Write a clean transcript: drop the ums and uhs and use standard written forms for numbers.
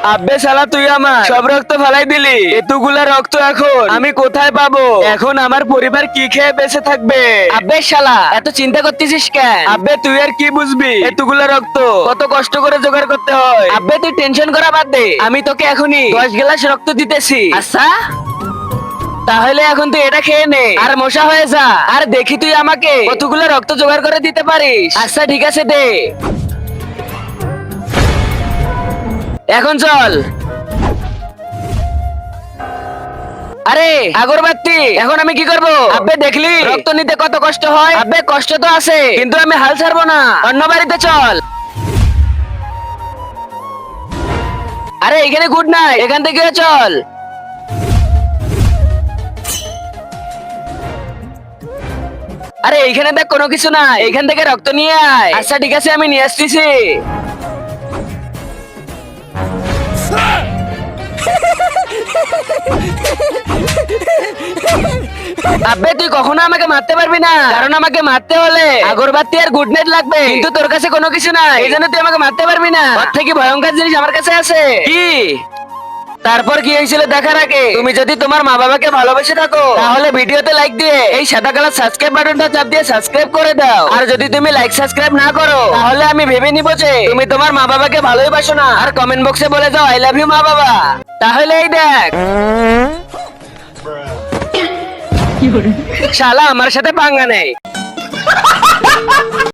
আব্বে শালা তুই আমার সব রক্ত ফেলাই দিলি, এতগুলা রক্ত এখন আমি কোথায় পাবো? এখন আমার পরিবার কি খেয়ে বেঁচে থাকবে? আব্বে শালা এত চিন্তা করতেছিস কেন? আব্বে তুই আর কি বুঝবি, এতগুলা রক্ত কত কষ্ট করে জোগাড় করতে হয়। আব্বে তুই টেনশন করা বাদ দে, আমি তোকে এখনই 10 গ্লাস রক্ত দিতেছি। আচ্ছা তাহলে এখন তুই এটা খেয়ে নে আর মশা হয়ে যা, আর দেখি তুই আমাকে কতগুলো রক্ত জোগাড় করে দিতে পারিস। আচ্ছা ঠিক আছে দে। এখন চল। আরে আগরবাতি, এখন আমি কি করব? আব্বে দেখলি রক্ত নিতে কত কষ্ট হয়? আব্বে কষ্ট তো আছে, কিন্তু আমি হাল ছাড়বো না, অন্য বাড়িতে চল। আরে এখানে গুড নাই, এখান থেকে চল। আরে এইখানে দেখ কোনো কিছু নাই, এখান থেকে রক্ত নিয়ে আয়। আচ্ছা ঠিক আছে আমি নিয়ে আসতেছি। আব্বে তুই কখনো আমাকে মারতে পারবি না, কারণ আমাকে মারতে হলে আগরবাতি আর গুড নাইট লাগবে, কিন্তু তোর কাছে কোনো কিছু নাই, এই জন্য তুই আমাকে মারতে পারবি না। ওর থেকে ভয়ঙ্কর জিনিস আমার কাছে আছে। কি? তারপর কি হয়েছিল দেখার আগে তুমি যদি তোমার মা বাবাকে ভালোবেসে থাকো, তাহলে ভিডিওতে লাইক দিয়ে এই সাদা কালার সাবস্ক্রাইব বাটনটা চাপ দিয়ে সাবস্ক্রাইব করে দাও। আর যদি তুমি লাইক সাবস্ক্রাইব না করো, তাহলে আমি ভেবে নিব যে তুমি তোমার মা বাবাকে ভালোই বাসো না, আর কমেন্ট বক্সে বলে যাও আই লাভ ইউ মা বাবা। তাহলে এই দেখ শালা আমার সাথে পাঙ্গা নেই।